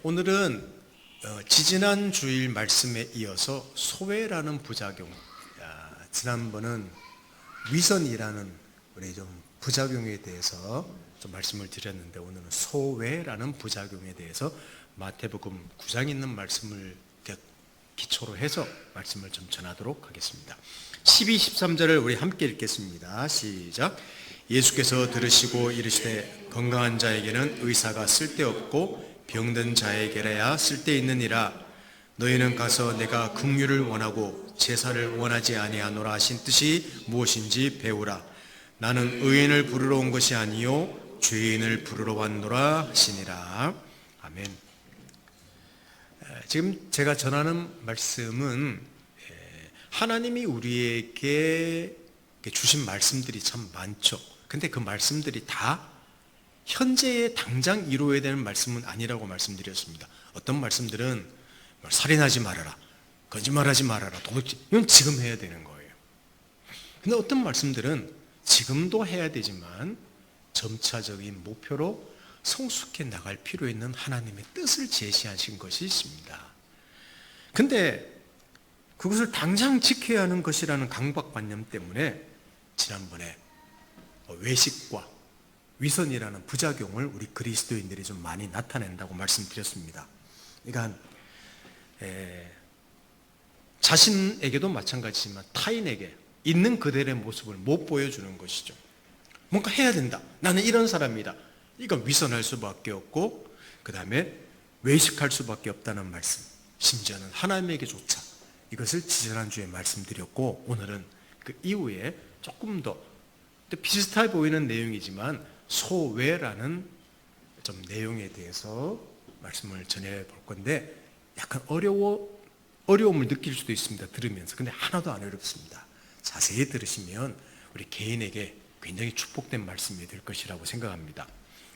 오늘은 지지난 주일 말씀에 이어서 소외라는 부작용, 지난번은 위선이라는 우리 좀 부작용에 대해서 좀 말씀을 드렸는데, 오늘은 소외라는 부작용에 대해서 마태복음 9장에 있는 말씀을 기초로 해서 말씀을 좀 전하도록 하겠습니다. 12, 13절을 우리 함께 읽겠습니다. 시작. 예수께서 들으시고 이르시되 건강한 자에게는 의사가 쓸데없고 병든 자에게라야 쓸데있느니라. 너희는 가서 내가 긍휼을 원하고 제사를 원하지 아니하노라 하신 뜻이 무엇인지 배우라. 나는 의인을 부르러 온 것이 아니요 죄인을 부르러 왔노라 하시니라. 아멘. 지금 제가 전하는 말씀은 하나님이 우리에게 주신 말씀들이 참 많죠. 근데 그 말씀들이 다 현재에 당장 이루어야 되는 말씀은 아니라고 말씀드렸습니다. 어떤 말씀들은 살인하지 말아라, 거짓말하지 말아라, 도둑질, 이건 지금 해야 되는 거예요. 근데 어떤 말씀들은 지금도 해야 되지만 점차적인 목표로 성숙해 나갈 필요 있는 하나님의 뜻을 제시하신 것이 있습니다. 근데 그것을 당장 지켜야 하는 것이라는 강박관념 때문에 지난번에 외식과 위선이라는 부작용을 우리 그리스도인들이 좀 많이 나타낸다고 말씀드렸습니다. 그러니까 자신에게도 마찬가지지만 타인에게 있는 그대로의 모습을 못 보여주는 것이죠. 뭔가 해야 된다, 나는 이런 사람이다, 이건 위선할 수밖에 없고, 그 다음에 외식할 수밖에 없다는 말씀, 심지어는 하나님에게조차 이것을 지지난주에 말씀드렸고, 오늘은 그 이후에 조금 더 비슷해 보이는 내용이지만 소외라는 좀 내용에 대해서 말씀을 전해볼 건데, 약간 어려움을 느낄 수도 있습니다, 들으면서. 근데 하나도 안 어렵습니다. 자세히 들으시면 우리 개인에게 굉장히 축복된 말씀이 될 것이라고 생각합니다.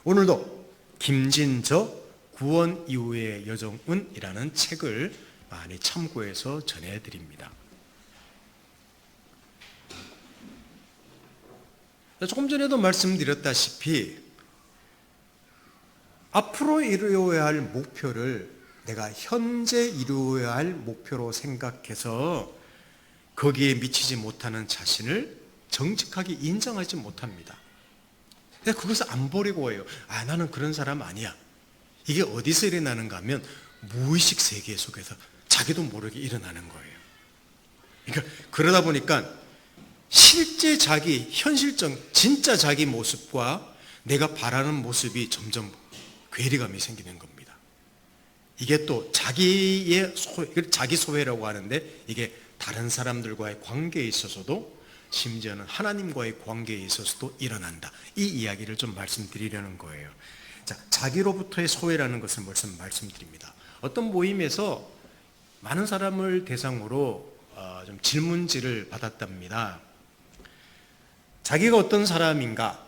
오늘도 김진저 구원 이후의 여정은이라는 책을 많이 참고해서 전해드립니다. 조금 전에도 말씀드렸다시피 앞으로 이루어야 할 목표를 내가 현재 이루어야 할 목표로 생각해서 거기에 미치지 못하는 자신을 정직하게 인정하지 못합니다. 근데 그것을 안 버리고 해요. 나는 그런 사람 아니야. 이게 어디서 일어나는가 하면 무의식 세계 속에서 자기도 모르게 일어나는 거예요. 그러니까 그러다 보니까 실제 자기, 현실적 진짜 자기 모습과 내가 바라는 모습이 점점 괴리감이 생기는 겁니다. 이게 또 자기의 자기 소외라고 하는데, 이게 다른 사람들과의 관계에 있어서도, 심지어는 하나님과의 관계에 있어서도 일어난다. 이 이야기를 좀 말씀드리려는 거예요. 자, 자기로부터의 소외라는 것을 말씀드립니다. 어떤 모임에서 많은 사람을 대상으로 좀 질문지를 받았답니다. 자기가 어떤 사람인가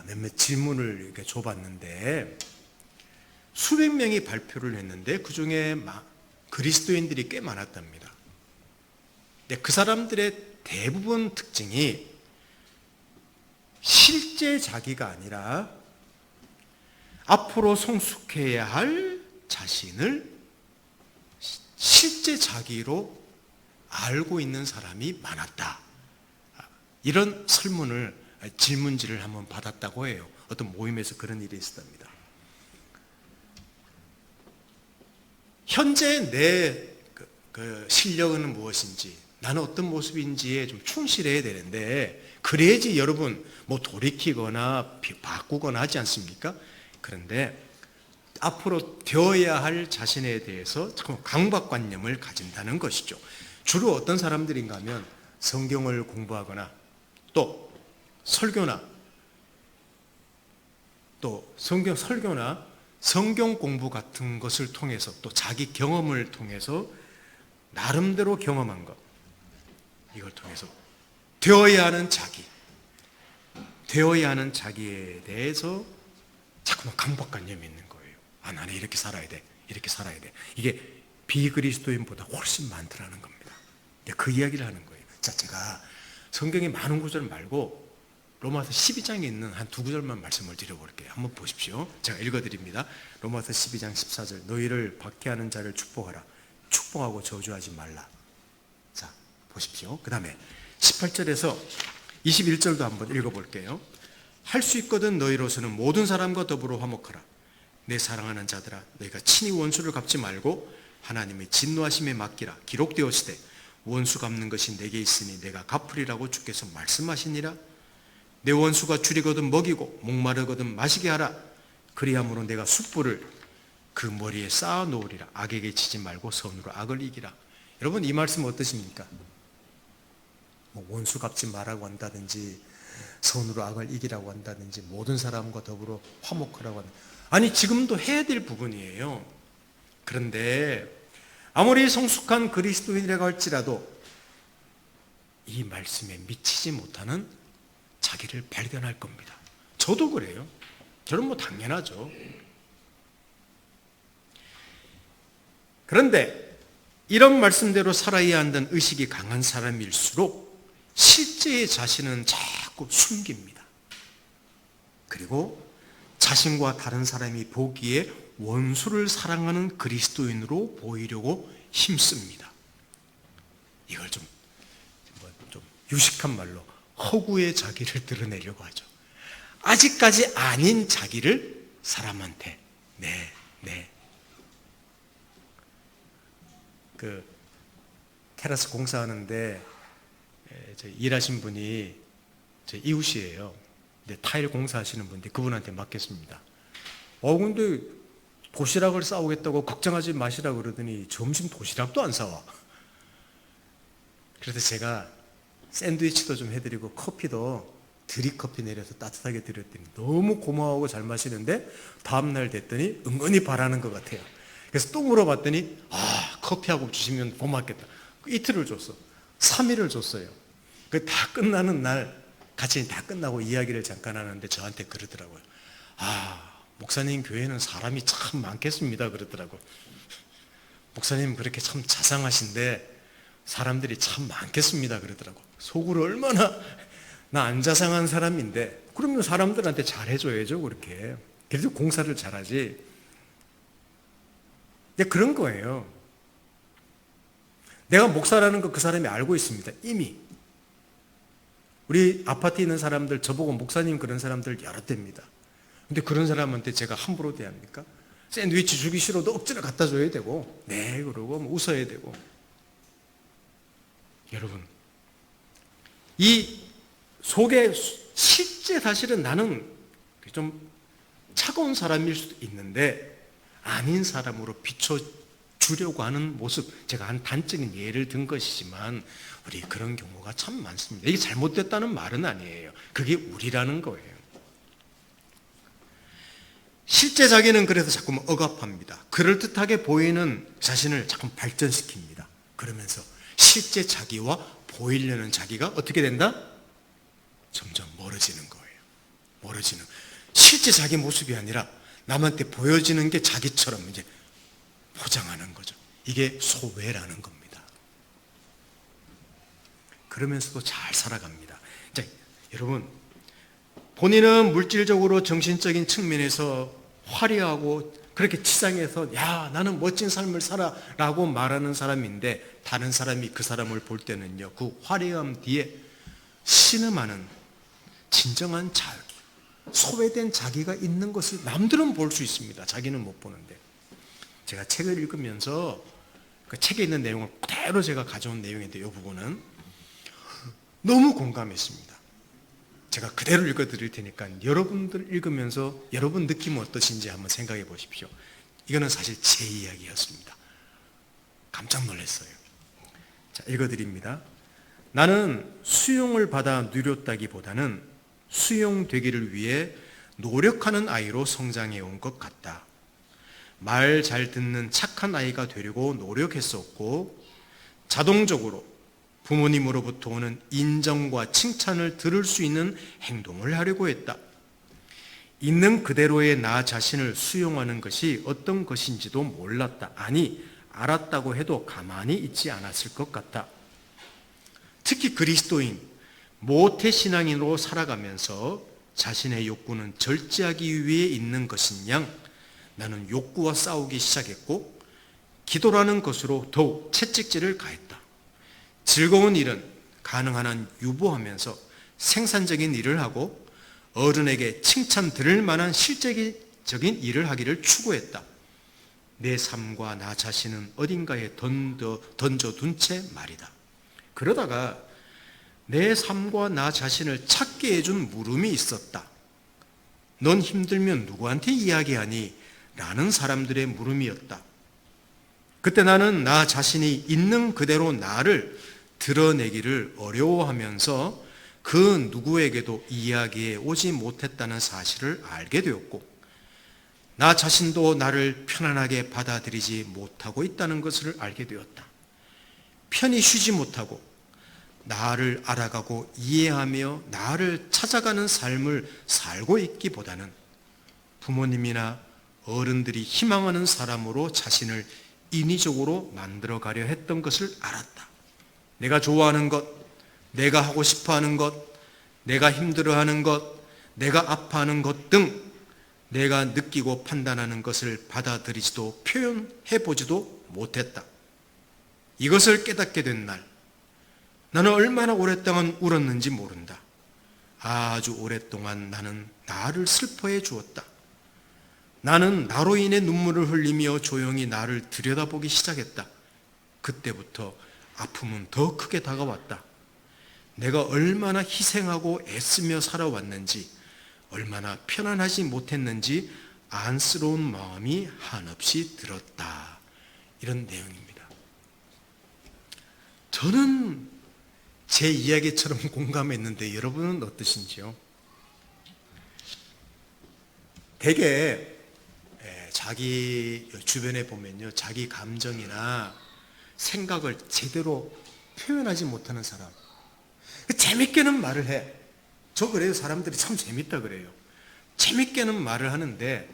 몇몇 질문을 이렇게 줘봤는데, 수백 명이 발표를 했는데 그 중에 그리스도인들이 꽤 많았답니다. 근데 그 사람들의 대부분 특징이 실제 자기가 아니라 앞으로 성숙해야 할 자신을 실제 자기로 알고 있는 사람이 많았다. 이런 질문지를 한번 받았다고 해요. 어떤 모임에서 그런 일이 있었답니다. 현재 내 실력은 무엇인지, 나는 어떤 모습인지에 좀 충실해야 되는데, 그래야지 여러분 돌이키거나 바꾸거나 하지 않습니까? 그런데 앞으로 되어야 할 자신에 대해서 강박관념을 가진다는 것이죠. 주로 어떤 사람들인가 하면 성경을 공부하거나 또 설교나 성경 공부 같은 것을 통해서, 또 자기 경험을 통해서 나름대로 경험한 것, 이걸 통해서 되어야 하는 자기에 대해서 자꾸만 강박관념이 있는 거예요. 나는 이렇게 살아야 돼, 이렇게 살아야 돼. 이게 비그리스도인보다 훨씬 많더라는 겁니다. 그 이야기를 하는 거예요. 자, 제가 성경에 많은 구절 말고 로마서 12장에 있는 한 두 구절만 말씀을 드려볼게요. 한번 보십시오. 제가 읽어드립니다. 로마서 12장 14절. 너희를 박해하는 자를 축복하라. 축복하고 저주하지 말라. 자, 보십시오. 그 다음에 18절에서 21절도 한번 읽어볼게요. 할 수 있거든 너희로서는 모든 사람과 더불어 화목하라. 내 사랑하는 자들아, 너희가 친히 원수를 갚지 말고 하나님의 진노하심에 맡기라. 기록되었으되 원수 갚는 것이 내게 있으니 내가 갚으리라고 주께서 말씀하시니라. 내 원수가 줄이거든 먹이고 목마르거든 마시게 하라. 그리함으로 내가 숯불을 그 머리에 쌓아 놓으리라. 악에게 지지 말고 선으로 악을 이기라. 여러분, 이 말씀 어떠십니까? 뭐 원수 갚지 말라고 한다든지 선으로 악을 이기라고 한다든지 모든 사람과 더불어 화목하라고 한다. 아니, 지금도 해야 될 부분이에요. 그런데 아무리 성숙한 그리스도인이라고 할지라도 이 말씀에 미치지 못하는 자기를 발견할 겁니다. 저도 그래요. 저는 뭐 당연하죠. 그런데 이런 말씀대로 살아야 한다는 의식이 강한 사람일수록 실제의 자신은 자꾸 숨깁니다. 그리고 자신과 다른 사람이 보기에 원수를 사랑하는 그리스도인으로 보이려고 힘씁니다. 이걸 좀 유식한 말로 허구의 자기를 드러내려고 하죠. 아직까지 아닌 자기를 사람한테 그 테라스 공사하는데 일하신 분이 제 이웃이에요. 근데 타일 공사하시는 분인데 그분한테 맡겼습니다. 근데 도시락을 싸오겠다고 걱정하지 마시라 그러더니 점심 도시락도 안 사와. 그래서 제가 샌드위치도 좀 해드리고 커피도 드립커피 내려서 따뜻하게 드렸더니 너무 고마워하고 잘 마시는데 다음날 됐더니 은근히 바라는 것 같아요. 그래서 또 물어봤더니 커피하고 주시면 고맙겠다. 이틀을 줬어. 3일을 줬어요. 그 다 끝나는 날 같이 다 끝나고 이야기를 잠깐 하는데 저한테 그러더라고요. 목사님 교회는 사람이 참 많겠습니다 그러더라고요. 목사님 그렇게 참 자상하신데 사람들이 참 많겠습니다 그러더라고요. 속으로 얼마나 나 안 자상한 사람인데 그러면 사람들한테 잘해줘야죠. 그렇게 그래도 공사를 잘하지. 근데 그런 거예요. 내가 목사라는 거 그 사람이 알고 있습니다. 이미 우리 아파트에 있는 사람들 저보고 목사님 그런 사람들 여러 대입니다. 근데 그런 사람한테 제가 함부로 대합니까? 샌드위치 주기 싫어도 억지로 갖다 줘야 되고 네 그러고 뭐 웃어야 되고. 여러분, 이 속에 실제 사실은 나는 좀 차가운 사람일 수도 있는데 아닌 사람으로 비춰주려고 하는 모습, 제가 한 단적인 예를 든 것이지만 우리 그런 경우가 참 많습니다. 이게 잘못됐다는 말은 아니에요. 그게 우리라는 거예요. 실제 자기는 그래서 자꾸 억압합니다. 그럴듯하게 보이는 자신을 자꾸 발전시킵니다. 그러면서 실제 자기와 보이려는 자기가 어떻게 된다? 점점 멀어지는 거예요. 멀어지는. 실제 자기 모습이 아니라 남한테 보여지는 게 자기처럼 이제 포장하는 거죠. 이게 소외라는 겁니다. 그러면서도 잘 살아갑니다. 자, 여러분, 본인은 물질적으로 정신적인 측면에서 화려하고 그렇게 치장해서 나는 멋진 삶을 살아라고 말하는 사람인데 다른 사람이 그 사람을 볼 때는요, 그 화려함 뒤에 신음하는 진정한 소외된 자기가 있는 것을 남들은 볼 수 있습니다. 자기는 못 보는데. 제가 책을 읽으면서 그 책에 있는 내용을 그대로 제가 가져온 내용인데 이 부분은 너무 공감했습니다. 제가 그대로 읽어드릴 테니까 여러분들 읽으면서 여러분 느낌은 어떠신지 한번 생각해 보십시오. 이거는 사실 제 이야기였습니다. 깜짝 놀랐어요. 자, 읽어드립니다. 나는 수용을 받아 누렸다기보다는 수용되기를 위해 노력하는 아이로 성장해 온 것 같다. 말 잘 듣는 착한 아이가 되려고 노력했었고 자동적으로 부모님으로부터 오는 인정과 칭찬을 들을 수 있는 행동을 하려고 했다. 있는 그대로의 나 자신을 수용하는 것이 어떤 것인지도 몰랐다. 아니, 알았다고 해도 가만히 있지 않았을 것 같다. 특히 그리스도인, 모태신앙인으로 살아가면서 자신의 욕구는 절제하기 위해 있는 것인 양 나는 욕구와 싸우기 시작했고 기도라는 것으로 더욱 채찍질을 가했다. 즐거운 일은 가능한 한 유보하면서 생산적인 일을 하고 어른에게 칭찬 들을 만한 실제적인 일을 하기를 추구했다. 내 삶과 나 자신은 어딘가에 던져둔 채 말이다. 그러다가 내 삶과 나 자신을 찾게 해준 물음이 있었다. 넌 힘들면 누구한테 이야기하니? 라는 사람들의 물음이었다. 그때 나는 나 자신이 있는 그대로 나를 드러내기를 어려워하면서 그 누구에게도 이야기해 오지 못했다는 사실을 알게 되었고 나 자신도 나를 편안하게 받아들이지 못하고 있다는 것을 알게 되었다. 편히 쉬지 못하고 나를 알아가고 이해하며 나를 찾아가는 삶을 살고 있기보다는 부모님이나 어른들이 희망하는 사람으로 자신을 인위적으로 만들어가려 했던 것을 알았다. 내가 좋아하는 것, 내가 하고 싶어하는 것, 내가 힘들어하는 것, 내가 아파하는 것 등 내가 느끼고 판단하는 것을 받아들이지도 표현해보지도 못했다. 이것을 깨닫게 된 날, 나는 얼마나 오랫동안 울었는지 모른다. 아주 오랫동안 나는 나를 슬퍼해 주었다. 나는 나로 인해 눈물을 흘리며 조용히 나를 들여다보기 시작했다. 그때부터 아픔은 더 크게 다가왔다. 내가 얼마나 희생하고 애쓰며 살아왔는지, 얼마나 편안하지 못했는지 안쓰러운 마음이 한없이 들었다. 이런 내용입니다. 저는 제 이야기처럼 공감했는데 여러분은 어떠신지요? 대개 자기 주변에 보면요, 자기 감정이나 생각을 제대로 표현하지 못하는 사람, 재밌게는 말을 해. 저 그래요. 사람들이 참 재밌다 그래요. 재밌게는 말을 하는데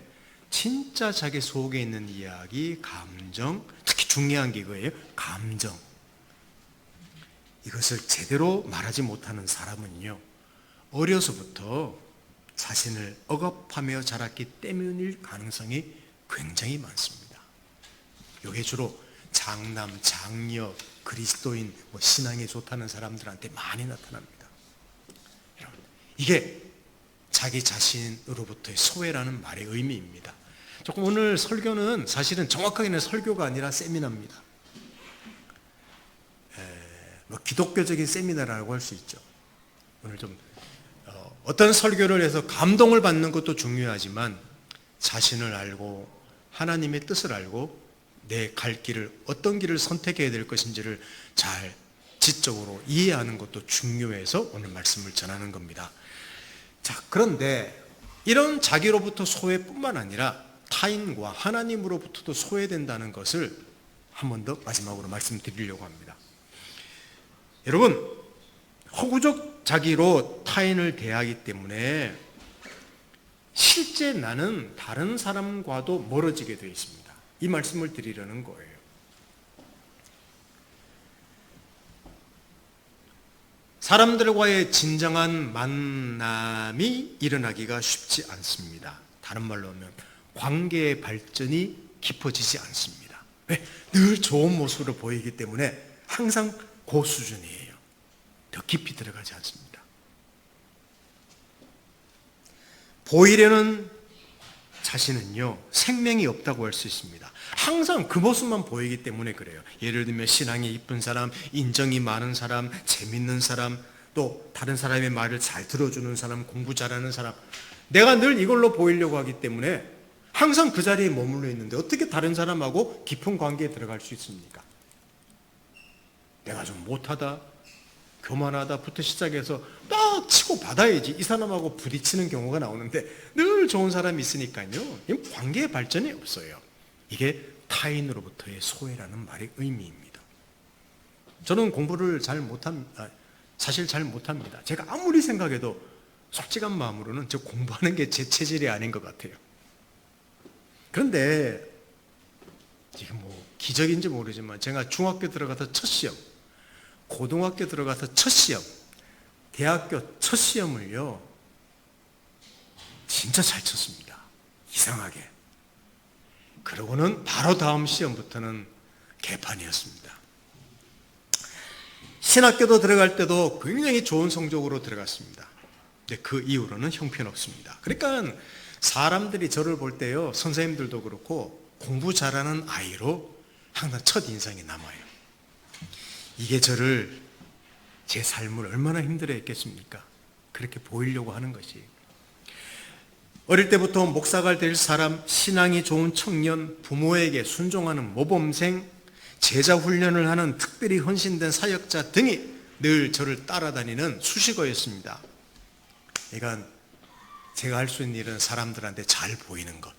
진짜 자기 속에 있는 이야기, 감정, 특히 중요한 게 이거예요. 감정. 이것을 제대로 말하지 못하는 사람은요, 어려서부터 자신을 억압하며 자랐기 때문일 가능성이 굉장히 많습니다. 이게 주로 장남, 장녀, 그리스도인, 신앙이 좋다는 사람들한테 많이 나타납니다. 여러분, 이게 자기 자신으로부터의 소외라는 말의 의미입니다. 조금 오늘 설교는 사실은 정확하게는 설교가 아니라 세미나입니다. 기독교적인 세미나라고 할 수 있죠. 오늘 좀 어떤 설교를 해서 감동을 받는 것도 중요하지만 자신을 알고 하나님의 뜻을 알고 내 갈 길을 어떤 길을 선택해야 될 것인지를 잘 지적으로 이해하는 것도 중요해서 오늘 말씀을 전하는 겁니다. 자, 그런데 이런 자기로부터 소외뿐만 아니라 타인과 하나님으로부터도 소외된다는 것을 한 번 더 마지막으로 말씀드리려고 합니다. 여러분, 허구적 자기로 타인을 대하기 때문에 실제 나는 다른 사람과도 멀어지게 되어 있습니다. 이 말씀을 드리려는 거예요. 사람들과의 진정한 만남이 일어나기가 쉽지 않습니다. 다른 말로 하면 관계의 발전이 깊어지지 않습니다. 왜? 늘 좋은 모습으로 보이기 때문에 항상 그 수준이에요. 더 깊이 들어가지 않습니다. 보이려는 자신은요, 생명이 없다고 할 수 있습니다. 항상 그 모습만 보이기 때문에 그래요. 예를 들면 신앙이 이쁜 사람, 인정이 많은 사람, 재밌는 사람, 또 다른 사람의 말을 잘 들어주는 사람, 공부 잘하는 사람, 내가 늘 이걸로 보이려고 하기 때문에 항상 그 자리에 머물러 있는데 어떻게 다른 사람하고 깊은 관계에 들어갈 수 있습니까? 내가 좀 못하다, 교만하다부터 시작해서 딱 치고 받아야지 이 사람하고 부딪히는 경우가 나오는데 늘 좋은 사람이 있으니까요, 관계의 발전이 없어요. 이게 타인으로부터의 소외라는 말의 의미입니다. 저는 공부를 사실 잘 못합니다. 제가 아무리 생각해도 솔직한 마음으로는 저 공부하는 게 제 체질이 아닌 것 같아요. 그런데 지금 기적인지 모르지만 제가 중학교 들어가서 첫 시험, 고등학교 들어가서 첫 시험, 대학교 첫 시험을요, 진짜 잘 쳤습니다. 이상하게. 그러고는 바로 다음 시험부터는 개판이었습니다. 신학교도 들어갈 때도 굉장히 좋은 성적으로 들어갔습니다. 근데 그 이후로는 형편없습니다. 그러니까 사람들이 저를 볼 때요, 선생님들도 그렇고 공부 잘하는 아이로 항상 첫 인상이 남아요. 이게 저를, 제 삶을 얼마나 힘들어 했겠습니까? 그렇게 보이려고 하는 것이. 어릴 때부터 목사가 될 사람, 신앙이 좋은 청년, 부모에게 순종하는 모범생, 제자 훈련을 하는 특별히 헌신된 사역자 등이 늘 저를 따라다니는 수식어였습니다. 그러니까 제가 할 수 있는 일은 사람들한테 잘 보이는 것,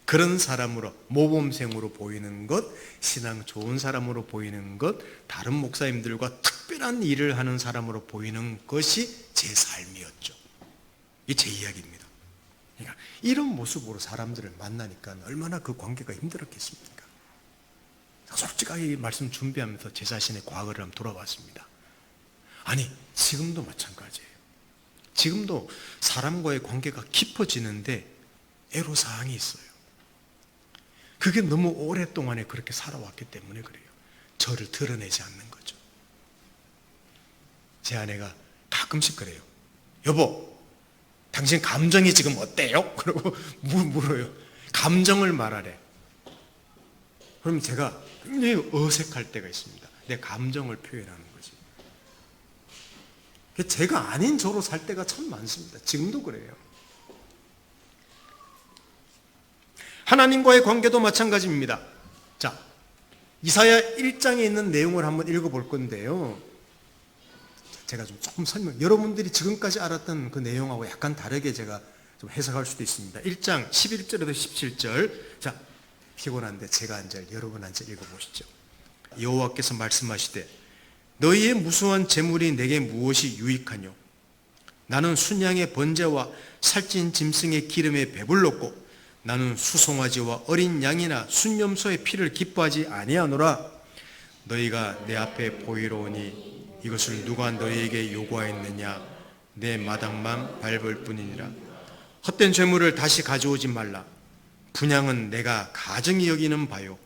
그런 사람으로, 모범생으로 보이는 것, 신앙 좋은 사람으로 보이는 것, 다른 목사님들과 특별한 일을 하는 사람으로 보이는 것이 제 삶이었죠. 이게 제 이야기입니다. 그러니까 이런 모습으로 사람들을 만나니까 얼마나 그 관계가 힘들었겠습니까? 솔직하게 말씀 준비하면서 제 자신의 과거를 한번 돌아봤습니다. 아니, 지금도 마찬가지예요. 지금도 사람과의 관계가 깊어지는데 애로사항이 있어요. 그게 너무 오랫동안에 그렇게 살아왔기 때문에 그래요. 저를 드러내지 않는 거죠. 제 아내가 가끔씩 그래요. 여보, 당신 감정이 지금 어때요? 그러고 물어요. 감정을 말하래. 그럼 제가 굉장히 어색할 때가 있습니다. 내 감정을 표현하는 거지. 제가 아닌 저로 살 때가 참 많습니다. 지금도 그래요. 하나님과의 관계도 마찬가지입니다. 자, 이사야 1장에 있는 내용을 한번 읽어볼 건데요. 제가 좀 조금 여러분들이 지금까지 알았던 그 내용하고 약간 다르게 제가 좀 해석할 수도 있습니다. 1장 11절에서 17절. 자, 피곤한데 제가 앉아, 여러분 앉아 읽어보시죠. 여호와께서 말씀하시되 너희의 무수한 재물이 내게 무엇이 유익하뇨? 나는 순양의 번제와 살찐 짐승의 기름에 배불렀고 나는 수송아지와 어린 양이나 순염소의 피를 기뻐하지 아니하노라. 너희가 내 앞에 보이러 오니 이것을 누가 너희에게 요구하였느냐? 내 마당만 밟을 뿐이니라. 헛된 죄물을 다시 가져오지 말라. 분향은 내가 가증히 여기는 바요.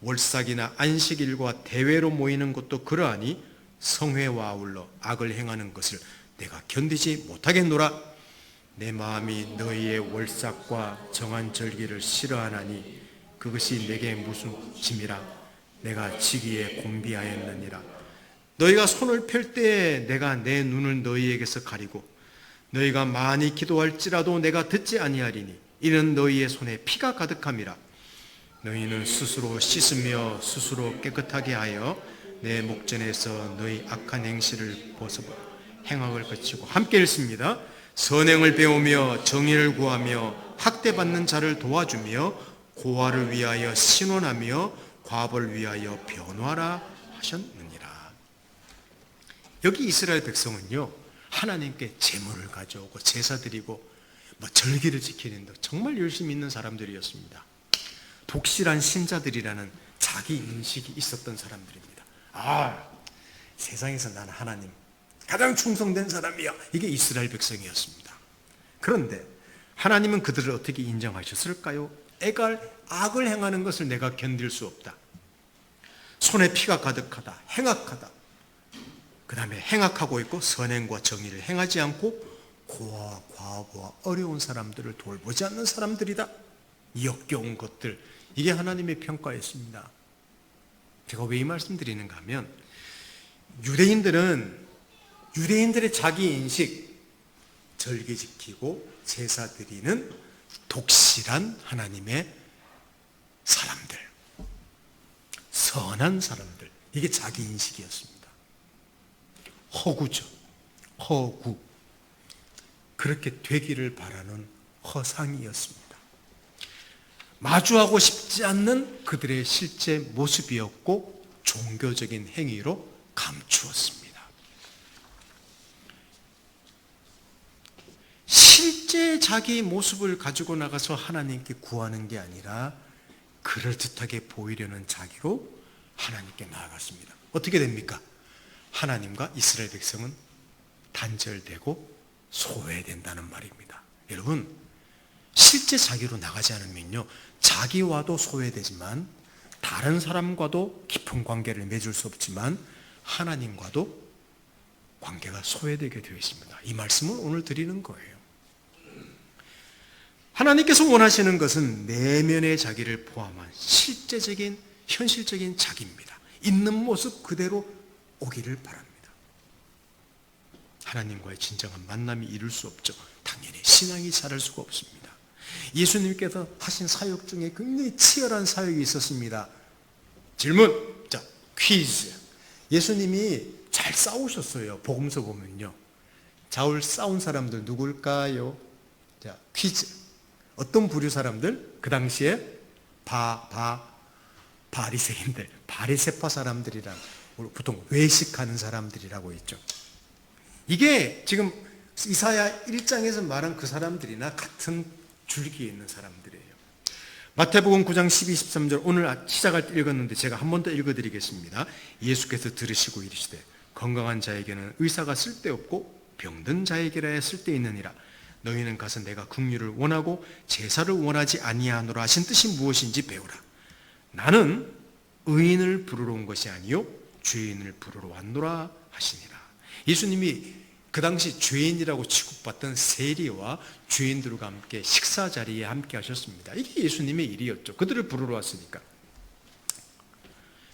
월삭이나 안식일과 대회로 모이는 것도 그러하니 성회와 아울러 악을 행하는 것을 내가 견디지 못하겠노라. 내 마음이 너희의 월삭과 정한 절기를 싫어하나니 그것이 내게 무슨 짐이라. 내가 지기에 곤비하였느니라. 너희가 손을 펼 때에 내가 내 눈을 너희에게서 가리고 너희가 많이 기도할지라도 내가 듣지 아니하리니 이는 너희의 손에 피가 가득함이라. 너희는 스스로 씻으며 스스로 깨끗하게 하여 내 목전에서 너희 악한 행실을 벗어버려 행악을 거치고. 함께 읽습니다. 선행을 배우며 정의를 구하며 학대받는 자를 도와주며 고아를 위하여 신원하며 과부를 위하여 변화라 하셨느니라. 여기 이스라엘 백성은요, 하나님께 제물을 가져오고 제사 드리고 절기를 지키는 데 정말 열심히 있는 사람들이었습니다. 독실한 신자들이라는 자기 인식이 있었던 사람들입니다. 세상에서 나는 하나님 가장 충성된 사람이야. 이게 이스라엘 백성이었습니다. 그런데 하나님은 그들을 어떻게 인정하셨을까요? 악을 행하는 것을 내가 견딜 수 없다. 손에 피가 가득하다. 행악하다. 그 다음에 행악하고 있고 선행과 정의를 행하지 않고 고아와 과부와 어려운 사람들을 돌보지 않는 사람들이다. 역겨운 것들. 이게 하나님의 평가였습니다. 제가 왜 이 말씀드리는가 하면 유대인들의 자기 인식, 절기 지키고 제사 드리는 독실한 하나님의 사람들, 선한 사람들, 이게 자기 인식이었습니다. 허구죠. 허구. 그렇게 되기를 바라는 허상이었습니다. 마주하고 싶지 않는 그들의 실제 모습이었고 종교적인 행위로 감추었습니다. 실제 자기 모습을 가지고 나가서 하나님께 구하는 게 아니라 그럴듯하게 보이려는 자기로 하나님께 나아갔습니다. 어떻게 됩니까? 하나님과 이스라엘 백성은 단절되고 소외된다는 말입니다. 여러분, 실제 자기로 나가지 않으면요, 자기와도 소외되지만 다른 사람과도 깊은 관계를 맺을 수 없지만 하나님과도 관계가 소외되게 되어 있습니다. 이 말씀을 오늘 드리는 거예요. 하나님께서 원하시는 것은 내면의 자기를 포함한 실제적인, 현실적인 자기입니다. 있는 모습 그대로 오기를 바랍니다. 하나님과의 진정한 만남이 이룰 수 없죠. 당연히 신앙이 자랄 수가 없습니다. 예수님께서 하신 사역 중에 굉장히 치열한 사역이 있었습니다. 질문, 자, 퀴즈. 예수님이 잘 싸우셨어요. 복음서 보면요. 잘 싸운 사람들 누굴까요? 자, 퀴즈. 어떤 부류 사람들? 그 당시에 바리새인들, 바리새파 사람들이란, 보통 외식하는 사람들이라고 했죠. 이게 지금 이사야 1장에서 말한 그 사람들이나 같은 줄기에 있는 사람들이에요. 마태복음 9장 12, 13절 오늘 시작할 때 읽었는데 제가 한 번 더 읽어드리겠습니다. 예수께서 들으시고 이르시되 건강한 자에게는 의사가 쓸데없고 병든 자에게라야 쓸데있느니라. 너희는 가서 내가 긍휼을 원하고 제사를 원하지 아니하노라 하신 뜻이 무엇인지 배우라. 나는 의인을 부르러 온 것이 아니요 죄인을 부르러 왔노라 하시니라. 예수님이 그 당시 죄인이라고 취급받던 세리와 죄인들과 함께 식사 자리에 함께 하셨습니다. 이게 예수님의 일이었죠. 그들을 부르러 왔으니까.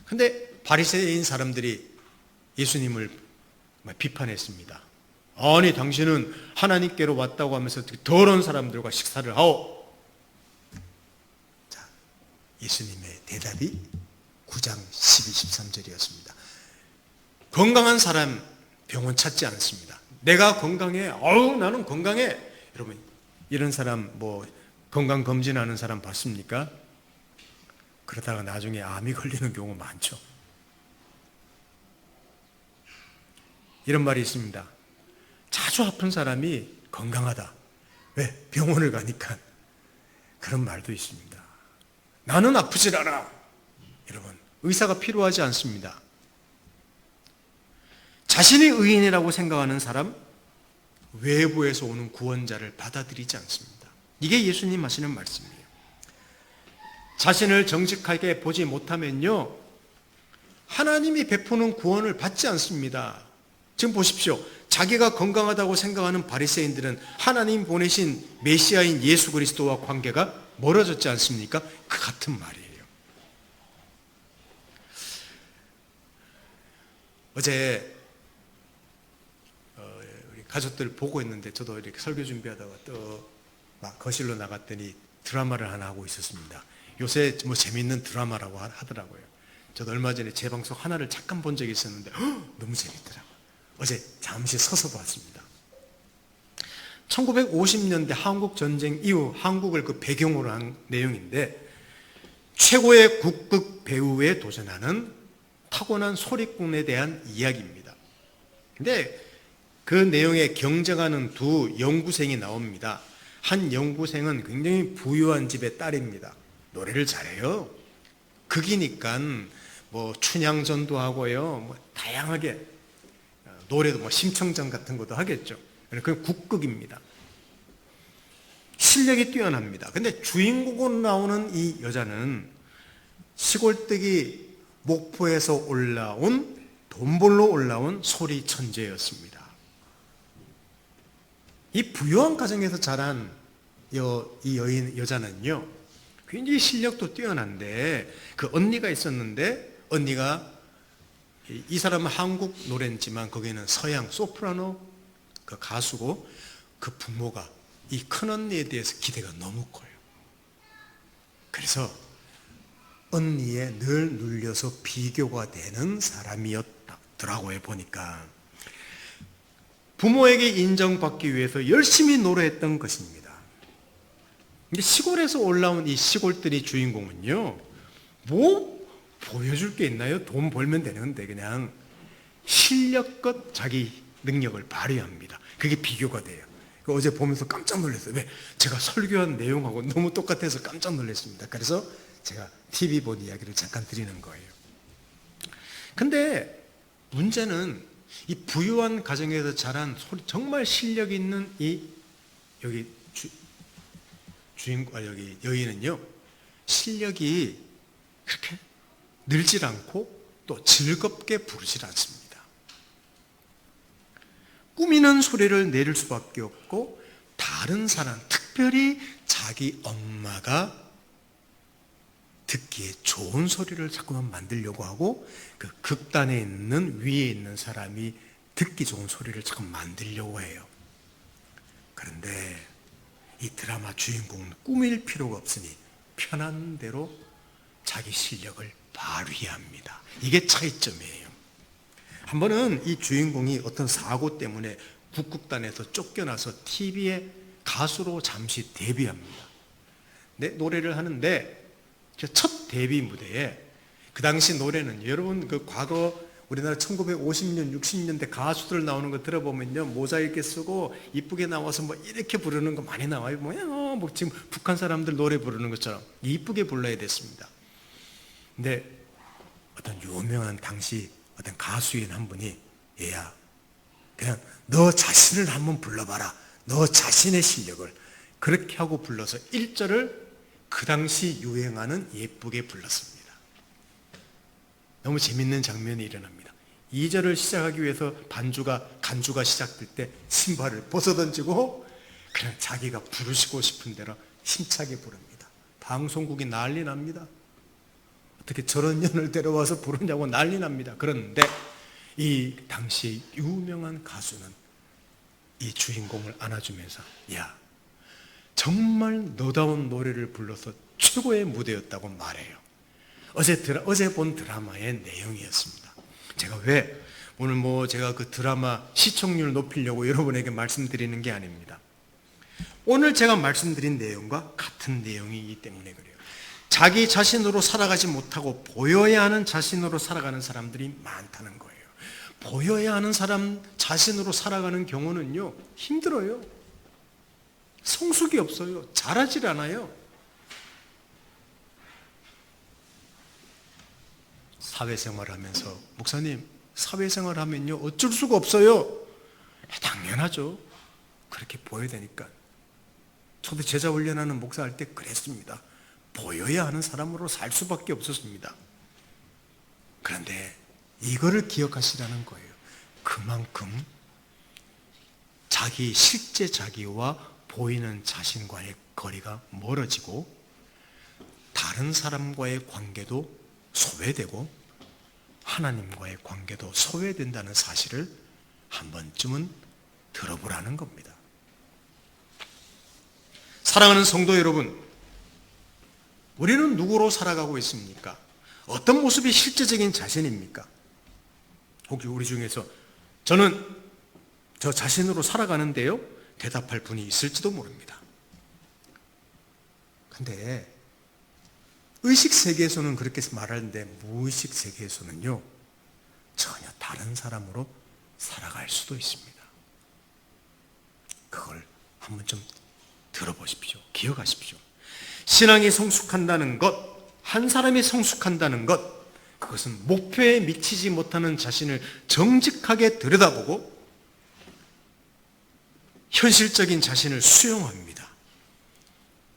근데 바리새인 사람들이 예수님을 비판했습니다. 아니, 당신은 하나님께로 왔다고 하면서 어떻게 더러운 사람들과 식사를 하오? 자, 예수님의 대답이 9장 12, 13절이었습니다. 건강한 사람 병원 찾지 않습니다. 내가 건강해. 나는 건강해. 여러분, 이런 사람 건강검진하는 사람 봤습니까? 그러다가 나중에 암이 걸리는 경우 많죠. 이런 말이 있습니다. 자주 아픈 사람이 건강하다. 왜? 병원을 가니까. 그런 말도 있습니다. 나는 아프질 않아. 여러분, 의사가 필요하지 않습니다. 자신이 의인이라고 생각하는 사람, 외부에서 오는 구원자를 받아들이지 않습니다. 이게 예수님 하시는 말씀이에요. 자신을 정직하게 보지 못하면요, 하나님이 베푸는 구원을 받지 않습니다. 지금 보십시오. 자기가 건강하다고 생각하는 바리새인들은 하나님 보내신 메시아인 예수 그리스도와 관계가 멀어졌지 않습니까? 그 같은 말이에요. 어제 우리 가족들 보고 있는데 저도 이렇게 설교 준비하다가 또 막 거실로 나갔더니 드라마를 하나 하고 있었습니다. 요새 재밌는 드라마라고 하더라고요. 저도 얼마 전에 재방송 하나를 잠깐 본 적이 있었는데 너무 재밌더라고요. 어제 잠시 서서 봤습니다. 1950년대 한국 전쟁 이후 한국을 그 배경으로 한 내용인데 최고의 국극 배우에 도전하는 타고난 소리꾼에 대한 이야기입니다. 근데 그 내용에 경쟁하는 두 연구생이 나옵니다. 한 연구생은 굉장히 부유한 집의 딸입니다. 노래를 잘해요. 극이니까 춘향전도 하고요. 다양하게 노래도 심청전 같은 것도 하겠죠. 그건 국극입니다. 실력이 뛰어납니다. 근데 주인공으로 나오는 이 여자는 시골뜨기 목포에서 올라온 돈 벌러 올라온 소리 천재였습니다. 이 부유한 가정에서 자란 이 여자는요, 굉장히 실력도 뛰어난데 그 언니가 있었는데 언니가 이 사람은 한국 노래지만 거기는 서양 소프라노 그 가수고 그 부모가 이 큰언니에 대해서 기대가 너무 커요. 그래서 언니에 늘 눌려서 비교가 되는 사람이었더라고요. 보니까 부모에게 인정받기 위해서 열심히 노래했던 것입니다. 근데 시골에서 올라온 이 시골들이 주인공은요, 보여줄 게 있나요? 돈 벌면 되는데 그냥 실력껏 자기 능력을 발휘합니다. 그게 비교가 돼요. 어제 보면서 깜짝 놀랐어요. 왜? 제가 설교한 내용하고 너무 똑같아서 깜짝 놀랐습니다. 그래서 제가 TV 본 이야기를 잠깐 드리는 거예요. 근데 문제는 이 부유한 가정에서 자란 정말 실력 있는 여기 주인공, 여기 여인은요, 실력이 그렇게 늘질 않고 또 즐겁게 부르질 않습니다. 꾸미는 소리를 내릴 수밖에 없고, 다른 사람, 특별히 자기 엄마가 듣기에 좋은 소리를 자꾸만 만들려고 하고, 그 극단에 있는 위에 있는 사람이 듣기 좋은 소리를 자꾸 만들려고 해요. 그런데 이 드라마 주인공은 꾸밀 필요가 없으니 편한 대로 자기 실력을 발휘합니다. 이게 차이점이에요. 한 번은 이 주인공이 어떤 사고 때문에 북극단에서 쫓겨나서 TV에 가수로 잠시 데뷔합니다. 네, 노래를 하는데 첫 데뷔 무대에, 그 당시 노래는 여러분 그 과거 우리나라 1950년 60년대 가수들 나오는 거 들어보면요, 모자이크 쓰고 이쁘게 나와서 뭐 이렇게 부르는 거 많이 나와요. 뭐 지금 북한 사람들 노래 부르는 것처럼 이쁘게 불러야 됐습니다. 근데 어떤 유명한 당시 어떤 가수인 한 분이, 얘야 그냥 너 자신을 한번 불러봐라, 너 자신의 실력을, 그렇게 하고 불러서 1절을 그 당시 유행하는 예쁘게 불렀습니다. 너무 재밌는 장면이 일어납니다. 2절을 시작하기 위해서 간주가 시작될 때 신발을 벗어던지고 그냥 자기가 부르시고 싶은 대로 힘차게 부릅니다. 방송국이 난리 납니다. 어떻게 저런 년을 데려와서 부르냐고 난리 납니다. 그런데 이 당시 유명한 가수는 이 주인공을 안아주면서, 야, 정말 너다운 노래를 불러서 최고의 무대였다고 말해요. 어제 본 드라마의 내용이었습니다. 제가 왜 오늘 제가 그 드라마 시청률 높이려고 여러분에게 말씀드리는 게 아닙니다. 오늘 제가 말씀드린 내용과 같은 내용이기 때문에 그래요. 자기 자신으로 살아가지 못하고 보여야 하는 자신으로 살아가는 사람들이 많다는 거예요. 보여야 하는 사람 자신으로 살아가는 경우는요, 힘들어요. 성숙이 없어요. 잘하질 않아요. 사회생활 하면서, 목사님, 사회생활 하면요, 어쩔 수가 없어요. 당연하죠. 그렇게 보여야 되니까. 저도 제자 훈련하는 목사할 때 그랬습니다. 보여야 하는 사람으로 살 수밖에 없었습니다. 그런데 이거를 기억하시라는 거예요. 그만큼 실제 자기와 보이는 자신과의 거리가 멀어지고, 다른 사람과의 관계도 소외되고, 하나님과의 관계도 소외된다는 사실을 한 번쯤은 들어보라는 겁니다. 사랑하는 성도 여러분, 우리는 누구로 살아가고 있습니까? 어떤 모습이 실제적인 자신입니까? 혹시 우리 중에서 저는 저 자신으로 살아가는데요, 대답할 분이 있을지도 모릅니다. 근데 의식 세계에서는 그렇게 말하는데, 무의식 세계에서는요, 전혀 다른 사람으로 살아갈 수도 있습니다. 그걸 한번 좀 들어보십시오. 기억하십시오. 신앙이 성숙한다는 것, 한 사람이 성숙한다는 것, 그것은 목표에 미치지 못하는 자신을 정직하게 들여다보고 현실적인 자신을 수용합니다.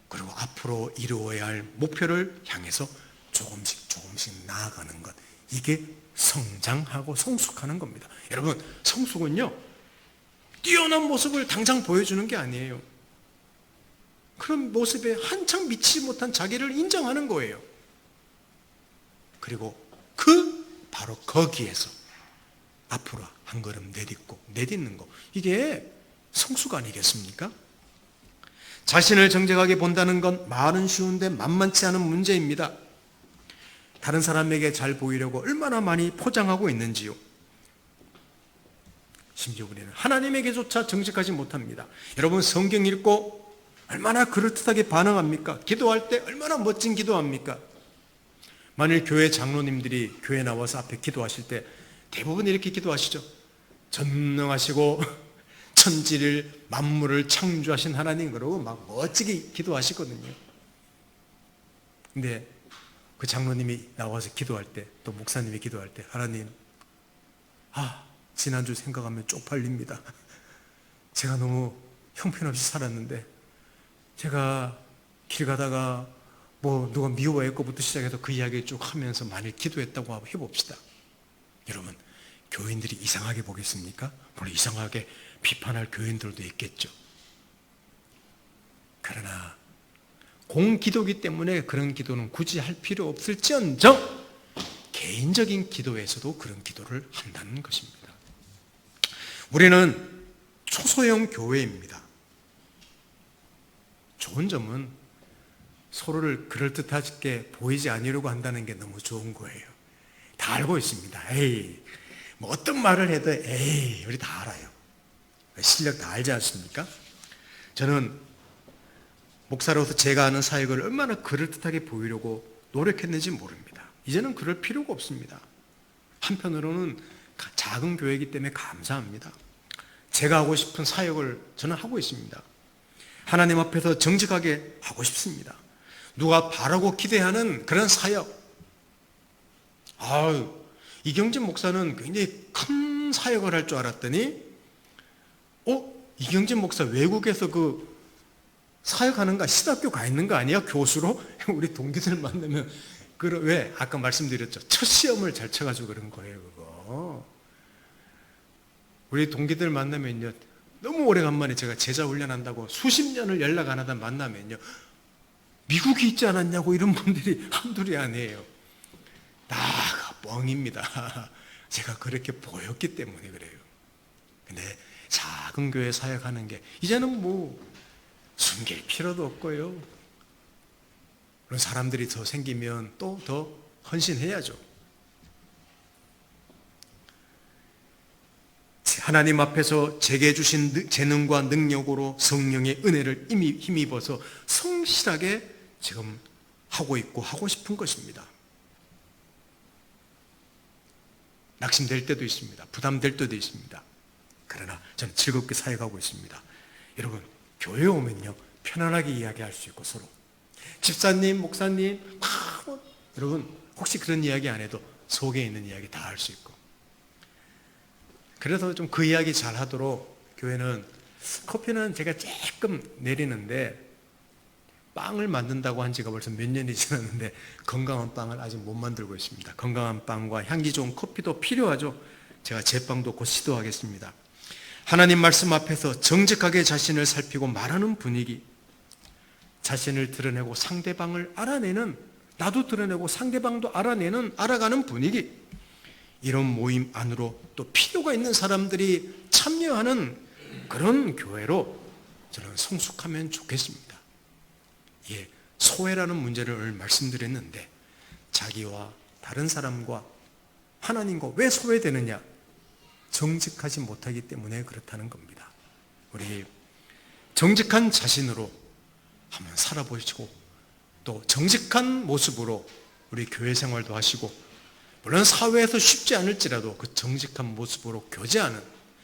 그리고 앞으로 이루어야 할 목표를 향해서 조금씩 나아가는 것, 이게 성장하고 성숙하는 겁니다. 여러분, 성숙은요, 뛰어난 모습을 당장 보여주는 게 아니에요. 그런 모습에 한창 미치지 못한 자기를 인정하는 거예요. 그리고 바로 거기에서 앞으로 한 걸음 내딛는 거, 이게 성숙 아니겠습니까? 자신을 정직하게 본다는 건 말은 쉬운데 만만치 않은 문제입니다. 다른 사람에게 잘 보이려고 얼마나 많이 포장하고 있는지요. 심지어 우리는 하나님에게조차 정직하지 못합니다. 여러분, 성경 읽고 얼마나 그럴듯하게 반응합니까? 기도할 때 얼마나 멋진 기도합니까? 만일 교회 장로님들이 교회 나와서 앞에 기도하실 때 대부분 이렇게 기도하시죠. 전능하시고 천지를 만물을 창조하신 하나님, 그러고 막 멋지게 기도하시거든요. 근데 그 장로님이 나와서 기도할 때, 또 목사님이 기도할 때, 하나님, 지난주 생각하면 쪽팔립니다. 제가 너무 형편없이 살았는데, 제가 길 가다가 뭐 누가 미워할 것부터 시작해서 그 이야기 쭉 하면서 만일 기도했다고 해봅시다. 여러분, 교인들이 이상하게 보겠습니까? 물론 이상하게 비판할 교인들도 있겠죠. 그러나 공기도기 때문에 그런 기도는 굳이 할 필요 없을지언정 개인적인 기도에서도 그런 기도를 한다는 것입니다. 우리는 초소형 교회입니다. 좋은 점은 서로를 그럴듯하게 보이지 않으려고 한다는 게 너무 좋은 거예요. 다 알고 있습니다. 에이, 뭐 어떤 말을 해도 에이, 우리 다 알아요. 실력 다 알지 않습니까? 저는 목사로서 제가 하는 사역을 얼마나 그럴듯하게 보이려고 노력했는지 모릅니다. 이제는 그럴 필요가 없습니다. 한편으로는 작은 교회이기 때문에 감사합니다. 제가 하고 싶은 사역을 저는 하고 있습니다. 하나님 앞에서 정직하게 하고 싶습니다. 누가 바라고 기대하는 그런 사역. 이경진 목사는 굉장히 큰 사역을 할 줄 알았더니 이경진 목사 외국에서 그 사역하는가, 시사학교 가 있는 거 아니야? 교수로? 우리 동기들 만나면 왜? 아까 말씀드렸죠. 첫 시험을 잘 쳐가지고 그런 거예요, 그거. 우리 동기들 만나면요, 너무 오래간만에 제가 제자 훈련한다고 수십 년을 연락 안 하다 만나면요, 미국에 있지 않았냐고 이런 분들이 한둘이 아니에요. 다 뻥입니다. 제가 그렇게 보였기 때문에 그래요. 근데 작은 교회 사역하는 게 이제는 뭐 숨길 필요도 없고요. 그런 사람들이 더 생기면 또 더 헌신해야죠. 하나님 앞에서 제게 주신 재능과 능력으로 성령의 은혜를 힘입어서 성실하게 지금 하고 있고 하고 싶은 것입니다. 낙심될 때도 있습니다. 부담될 때도 있습니다. 그러나 저는 즐겁게 사역하고 있습니다. 여러분, 교회에 오면요, 편안하게 이야기할 수 있고 서로. 집사님, 목사님, 여러분, 혹시 그런 이야기 안 해도 속에 있는 이야기 다 할 수 있고. 그래서 좀 그 이야기 잘 하도록 교회는 커피는 제가 조금 내리는데 빵을 만든다고 한 지가 벌써 몇 년이 지났는데 건강한 빵을 아직 못 만들고 있습니다. 건강한 빵과 향기 좋은 커피도 필요하죠. 제가 제 빵도 곧 시도하겠습니다. 하나님 말씀 앞에서 정직하게 자신을 살피고 말하는 분위기, 자신을 드러내고 상대방을 알아내는, 나도 드러내고 상대방도 알아가는 분위기, 이런 모임 안으로 또 필요가 있는 사람들이 참여하는 그런 교회로 저는 성숙하면 좋겠습니다. 예, 소외라는 문제를 오늘 말씀드렸는데 자기와 다른 사람과 하나님과 왜 소외되느냐? 정직하지 못하기 때문에 그렇다는 겁니다. 우리 정직한 자신으로 한번 살아보시고 또 정직한 모습으로 우리 교회 생활도 하시고, 물론 사회에서 쉽지 않을지라도 그 정직한 모습으로 교제하는,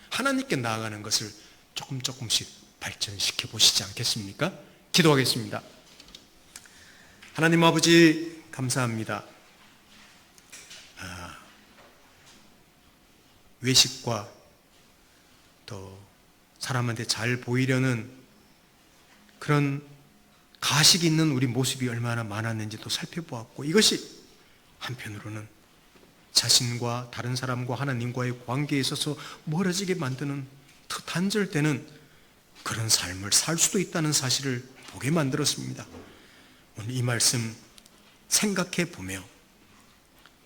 하나님께 나아가는 것을 조금씩 발전시켜 보시지 않겠습니까? 기도하겠습니다. 하나님 아버지, 감사합니다. 외식과 또 사람한테 잘 보이려는 그런 가식 있는 우리 모습이 얼마나 많았는지도 살펴보았고, 이것이 한편으로는 자신과 다른 사람과 하나님과의 관계에 있어서 멀어지게 만드는, 단절되는 그런 삶을 살 수도 있다는 사실을 보게 만들었습니다. 오늘 이 말씀 생각해 보며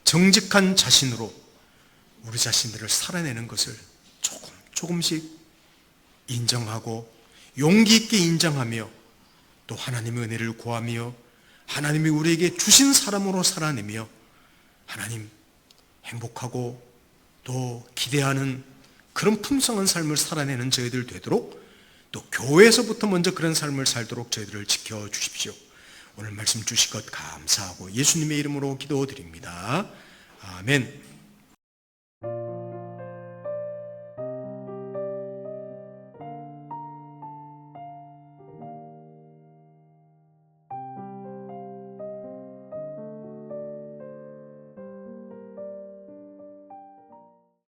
정직한 자신으로 우리 자신들을 살아내는 것을 조금씩 인정하고 용기 있게 인정하며 또 하나님의 은혜를 구하며 하나님이 우리에게 주신 사람으로 살아내며 하나님 행복하고 또 기대하는 그런 풍성한 삶을 살아내는 저희들 되도록, 또 교회에서부터 먼저 그런 삶을 살도록 저희들을 지켜주십시오. 오늘 말씀 주실 것 감사하고 예수님의 이름으로 기도드립니다. 아멘.